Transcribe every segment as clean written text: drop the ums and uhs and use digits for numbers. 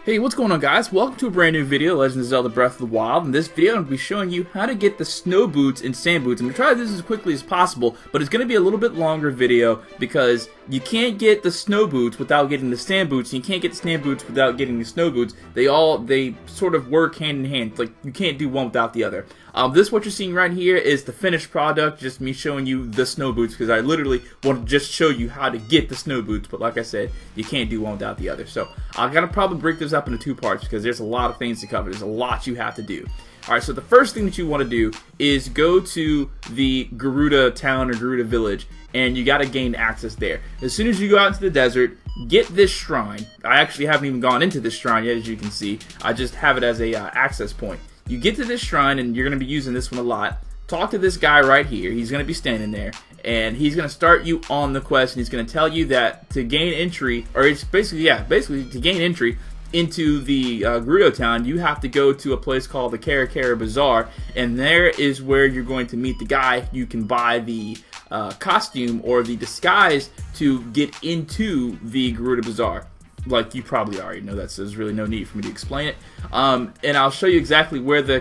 Hey, what's going on, guys? Welcome to a brand new video, Legend of Zelda Breath of the Wild. In this video, I'm going to be showing you how to get the snow boots and sand boots. I'm going to try this as quickly as possible, but it's going to be a little bit longer video because you can't get the snow boots without getting the sand boots, and you can't get the sand boots without getting the snow boots. They sort of work hand in hand. Like, you can't do one without the other. This, what you're seeing right here, is the finished product, just me showing you the snow boots, because I literally want to just show you how to get the snow boots, but like I said, you can't do one without the other. So, I'm going to probably break this up into two parts, because there's a lot of things to cover. There's a lot you have to do. Alright, so the first thing that you want to do is go to the Gerudo Town or Gerudo Village, and you got to gain access there. As soon as you go out into the desert, get this shrine. I actually haven't even gone into this shrine yet, as you can see. I just have it as a access point. You get to this shrine, and you're going to be using this one a lot. Talk to this guy right here. He's going to be standing there, and he's going to start you on the quest, and he's going to tell you that to gain entry, or it's basically to gain entry into the Gerudo Town, you have to go to a place called the Bazaar, and there is where you're going to meet the guy. You can buy the costume or the disguise to get into the Gerudo Bazaar. Like, you probably already know that, so there's really no need for me to explain it. And I'll show you exactly where the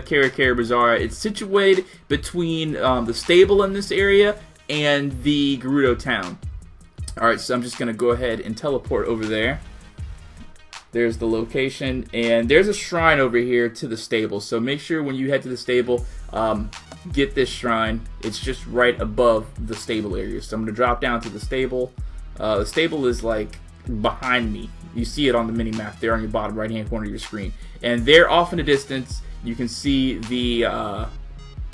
Bazaar is. It's situated between the stable in this area and the Gerudo Town. Alright, so I'm just going to go ahead and teleport over there. There's the location, and there's a shrine over here to the stable. So make sure when you head to the stable, get this shrine. It's just right above the stable area. So I'm going to drop down to the stable. The stable is like behind me. You see it on the mini-map there on your bottom right-hand corner of your screen. And there off in the distance, you can see the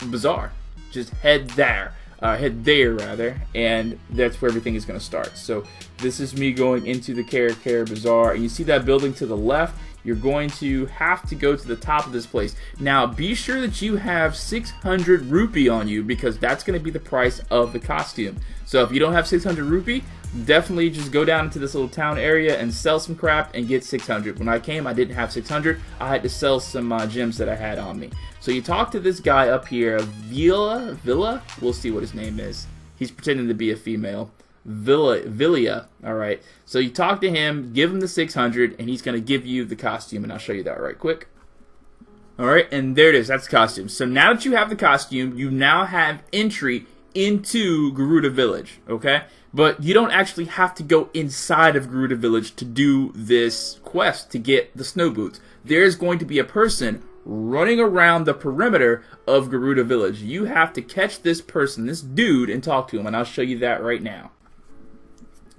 bazaar. Just head there. Head there, rather, and that's where everything is going to start. So this is me going into the Bazaar, and you see that building to the left. You're going to have to go to the top of this place. Now, be sure that you have 600 rupee on you, because that's going to be the price of the costume. So if you don't have 600 rupee, definitely just go down into this little town area and sell some crap and get 600. When I came, I didn't have 600. I had to sell some gems that I had on me. So you talk to this guy up here, Villa? We'll see what his name is. He's pretending to be a female. Villia, alright. So you talk to him, give him the 600, and he's going to give you the costume, and I'll show you that right quick. Alright, and there it is. That's the costume. So now that you have the costume, you now have entry into Gerudo Village, okay? But you don't actually have to go inside of Gerudo Village to do this quest to get the snow boots. There's going to be a person running around the perimeter of Gerudo Village. You have to catch this person, this dude, and talk to him, and I'll show you that right now.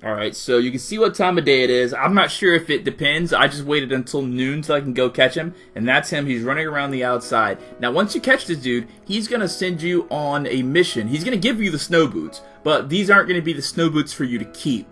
Alright, so you can see what time of day it is. I'm not sure if it depends. I just waited until noon so I can go catch him, and that's him. He's running around the outside. Now, once you catch this dude, he's going to send you on a mission. He's going to give you the snow boots, but these aren't going to be the snow boots for you to keep.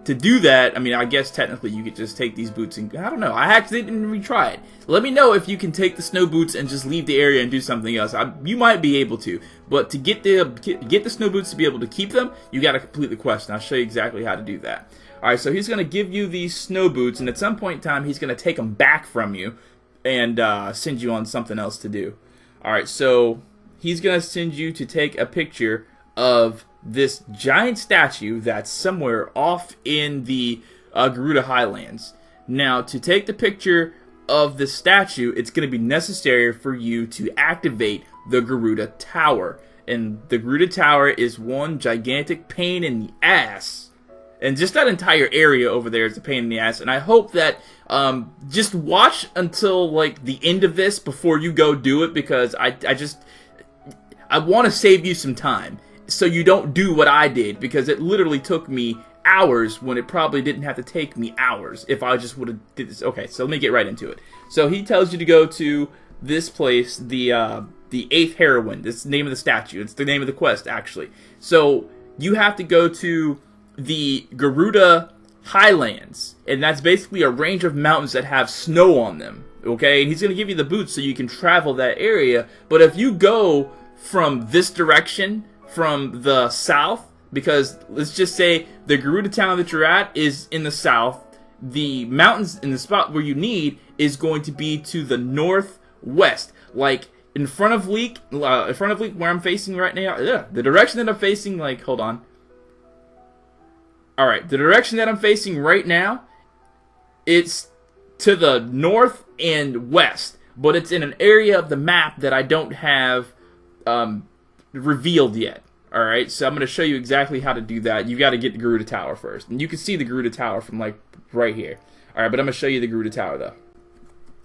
To do that, I mean, I guess technically you could just take these boots and, I don't know, I actually didn't retry it. Let me know if you can take the snow boots and just leave the area and do something else. You might be able to, but to get the snow boots to be able to keep them, you got to complete the quest, and I'll show you exactly how to do that. Alright, so he's going to give you these snow boots, and at some point in time, he's going to take them back from you and send you on something else to do. Alright, so he's going to send you to take a picture of this giant statue that's somewhere off in the Gerudo Highlands. Now, to take the picture of the statue, it's going to be necessary for you to activate the Gerudo Tower. And the Gerudo Tower is one gigantic pain in the ass. And just that entire area over there is a pain in the ass. And I hope that just watch until like the end of this before you go do it, because I want to save you some time, so you don't do what I did, because it literally took me hours when it probably didn't have to take me hours if I just would have did this. Okay, so let me get right into it. So he tells you to go to this place, the 8th heroine. That's the name of the statue. It's the name of the quest, actually. So you have to go to the Gerudo Highlands, and that's basically a range of mountains that have snow on them. Okay, and he's going to give you the boots so you can travel that area. But if you go from this direction, from the south, because let's just say the Gerudo Town that you're at is in the south, the mountains in the spot where you need is going to be to the northwest, like in front of Leek where I'm facing right now. The direction that I'm facing, like, hold on. Alright, the direction that I'm facing right now, it's to the north and west, but it's in an area of the map that I don't have revealed yet. Alright, so I'm going to show you exactly how to do that. You've got to get the Gerudo Tower first. And you can see the Gerudo Tower from, like, right here. Alright, but I'm going to show you the Gerudo Tower, though.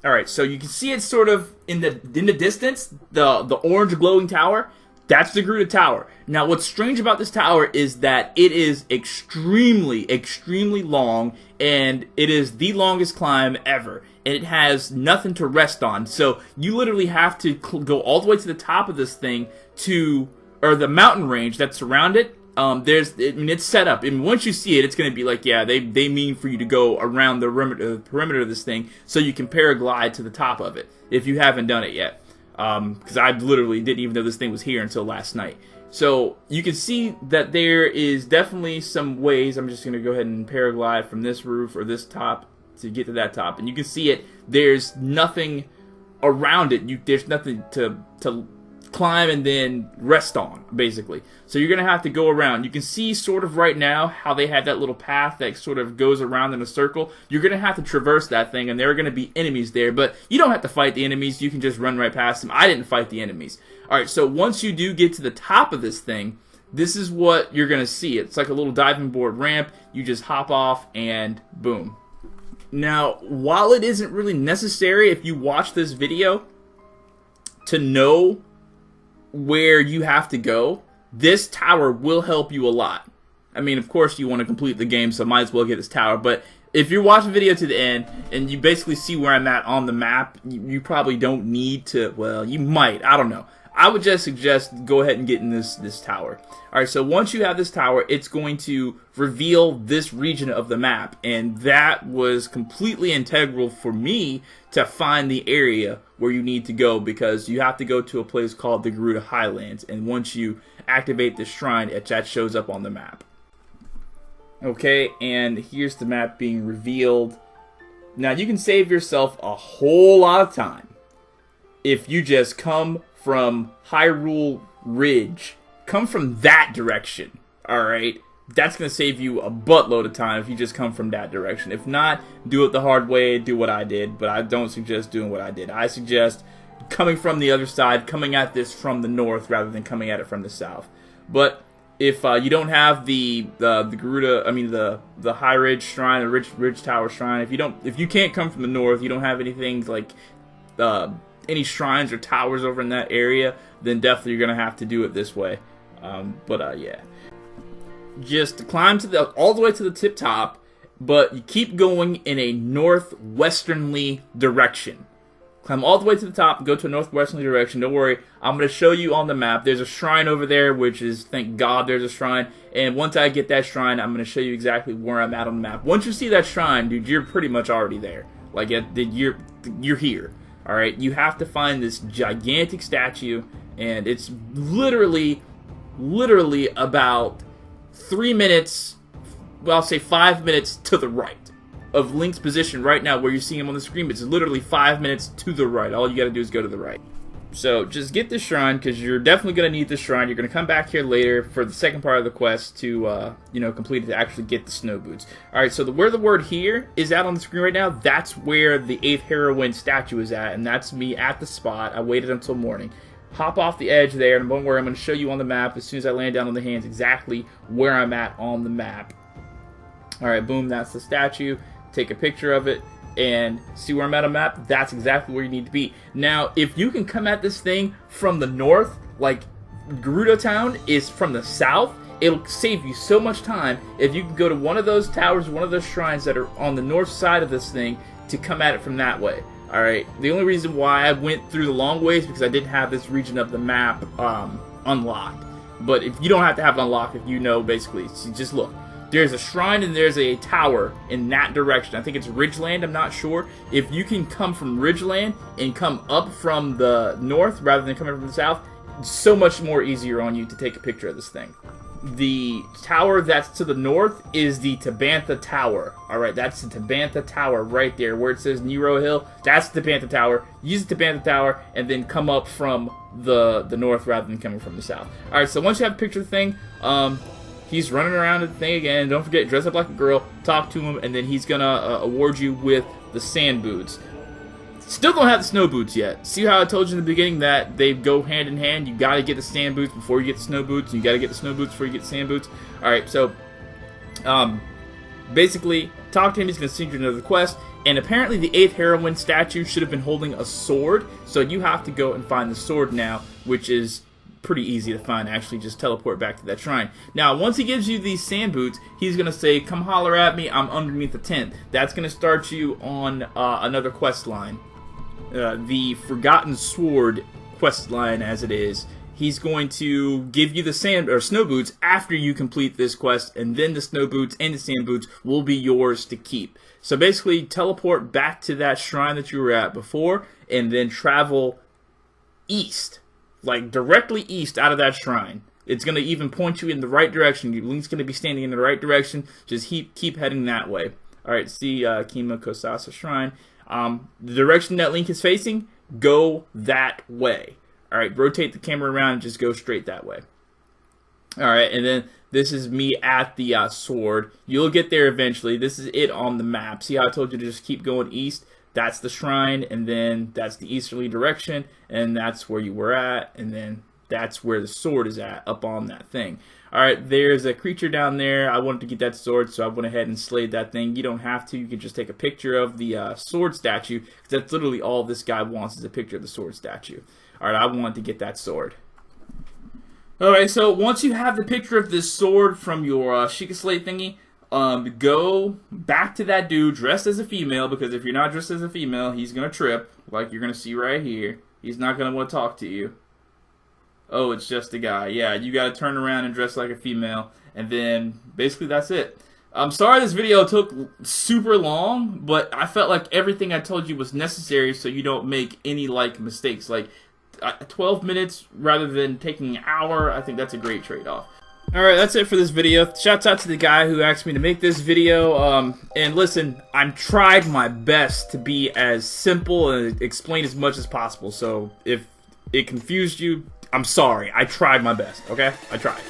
Alright, so you can see it sort of in the distance, the orange glowing tower. That's the Gerudo Tower. Now, what's strange about this tower is that it is extremely, extremely long, and it is the longest climb ever. And it has nothing to rest on. So you literally have to go all the way to the top of this thing or the mountain range that's around it. It's set up. And once you see it, it's going to be like, yeah, they mean for you to go around the perimeter of this thing so you can paraglide to the top of it if you haven't done it yet. Because I literally didn't even know this thing was here until last night. So you can see that there is definitely some ways. I'm just going to go ahead and paraglide from this roof or this top to get to that top. And you can see it. There's nothing around it. There's nothing to climb and then rest on, basically. So you're going to have to go around. You can see sort of right now how they have that little path that sort of goes around in a circle. You're going to have to traverse that thing, and there are going to be enemies there, but you don't have to fight the enemies. You can just run right past them. I didn't fight the enemies. Alright, so once you do get to the top of this thing, this is what you're going to see. It's like a little diving board ramp. You just hop off, and boom. Now, while it isn't really necessary if you watch this video to know where you have to go, this tower will help you a lot. I mean, of course you want to complete the game, so might as well get this tower, but if you watch the video to the end and you basically see where I'm at on the map, you probably don't need to, well, you might, I don't know. I would just suggest go ahead and get in this tower. Alright, so once you have this tower, it's going to reveal this region of the map, and that was completely integral for me to find the area where you need to go, because you have to go to a place called the Gerudo Highlands, and once you activate the shrine, that shows up on the map. Okay, and here's the map being revealed. Now, you can save yourself a whole lot of time if you just come from Hyrule Ridge. Come from that direction, alright? That's going to save you a buttload of time if you just come from that direction. If not, do it the hard way, do what I did, but I don't suggest doing what I did. I suggest coming from the other side, coming at this from the north rather than coming at it from the south. But if you don't have the Gerudo, I mean the High Ridge Shrine, the Ridge Tower Shrine, if you can't come from the north, you don't have anything like any shrines or towers over in that area, then definitely you're gonna have to do it this way. Yeah, just climb all the way to the tip top, but you keep going in a northwesternly direction. Climb all the way to the top, go to a northwesterly direction. Don't worry, I'm going to show you on the map. There's a shrine over there, which is, thank God there's a shrine. And once I get that shrine, I'm going to show you exactly where I'm at on the map. Once you see that shrine, dude, you're pretty much already there. Like, you're here. Alright, you have to find this gigantic statue, and it's literally about 3 minutes, well, I'll say 5 minutes to the right of Link's position right now where you're seeing him on the screen. It's literally 5 minutes to the right. All you gotta do is go to the right. So just get this shrine, because you're definitely gonna need this shrine. You're gonna come back here later for the second part of the quest to complete it, to actually get the snow boots. Alright, so where the word here is at on the screen right now, that's where the 8th heroine statue is at, and that's me at the spot. I waited until morning. Hop off the edge there, and don't worry, I'm going to show you on the map as soon as I land down on the hands exactly where I'm at on the map. Alright, boom, that's the statue. Take a picture of it and see where I'm at on the map. That's exactly where you need to be. Now, if you can come at this thing from the north, like Gerudo Town is from the south, it'll save you so much time if you can go to one of those towers, one of those shrines that are on the north side of this thing, to come at it from that way. Alright, the only reason why I went through the long way is because I didn't have this region of the map unlocked. But if you don't have to have it unlocked, if you know, basically, so just look. There's a shrine and there's a tower in that direction. I think it's Ridgeland, I'm not sure. If you can come from Ridgeland and come up from the north rather than coming from the south, it's so much more easier on you to take a picture of this thing. The tower that's to the north is the Tabantha Tower. Alright, that's the Tabantha Tower right there where it says Nero Hill. That's the Tabantha Tower. Use the Tabantha Tower and then come up from the north rather than coming from the south. Alright, so once you have a picture of the thing, he's running around the thing again. Don't forget, dress up like a girl, talk to him, and then he's gonna award you with the sand boots. Still don't have the snow boots yet. See how I told you in the beginning that they go hand in hand? You gotta get the sand boots before you get the snow boots, and you gotta get the snow boots before you get the sand boots. Alright, so, basically, talk to him, he's gonna send you another quest, and apparently the 8th heroine statue should have been holding a sword, so you have to go and find the sword now, which is pretty easy to find, actually. Just teleport back to that shrine. Now, once he gives you these sand boots, he's gonna say, come holler at me, I'm underneath the tent. That's gonna start you on another quest line. The Forgotten Sword quest line, as it is. He's going to give you the snow boots after you complete this quest, and then the snow boots and the sand boots will be yours to keep. So basically, teleport back to that shrine that you were at before, and then travel east, like directly east out of that shrine. It's going to even point you in the right direction. Link's going to be standing in the right direction. Just keep heading that way. Alright, see Kima Kosasa Shrine. The direction that Link is facing, go that way. Alright, rotate the camera around and just go straight that way. Alright, and then this is me at the sword. You'll get there eventually. This is it on the map. See how I told you to just keep going east? That's the shrine, and then that's the easterly direction, and that's where you were at, and then that's where the sword is at, up on that thing. Alright, there's a creature down there. I wanted to get that sword, so I went ahead and slayed that thing. You don't have to. You can just take a picture of the sword statue, because that's literally all this guy wants is a picture of the sword statue. Alright, I wanted to get that sword. Alright, so once you have the picture of this sword from your Sheikah Slate thingy, go back to that dude dressed as a female, because if you're not dressed as a female, he's going to trip, like you're going to see right here. He's not going to want to talk to you. Oh, it's just a guy. Yeah, you gotta turn around and dress like a female, and then basically that's it. I'm sorry this video took super long, but I felt like everything I told you was necessary so you don't make any, like, mistakes. Like, 12 minutes rather than taking an hour, I think that's a great trade-off. Alright, that's it for this video. Shouts out to the guy who asked me to make this video. And listen, I've tried my best to be as simple and explain as much as possible, so if it confused you, I'm sorry. I tried my best, okay? I tried.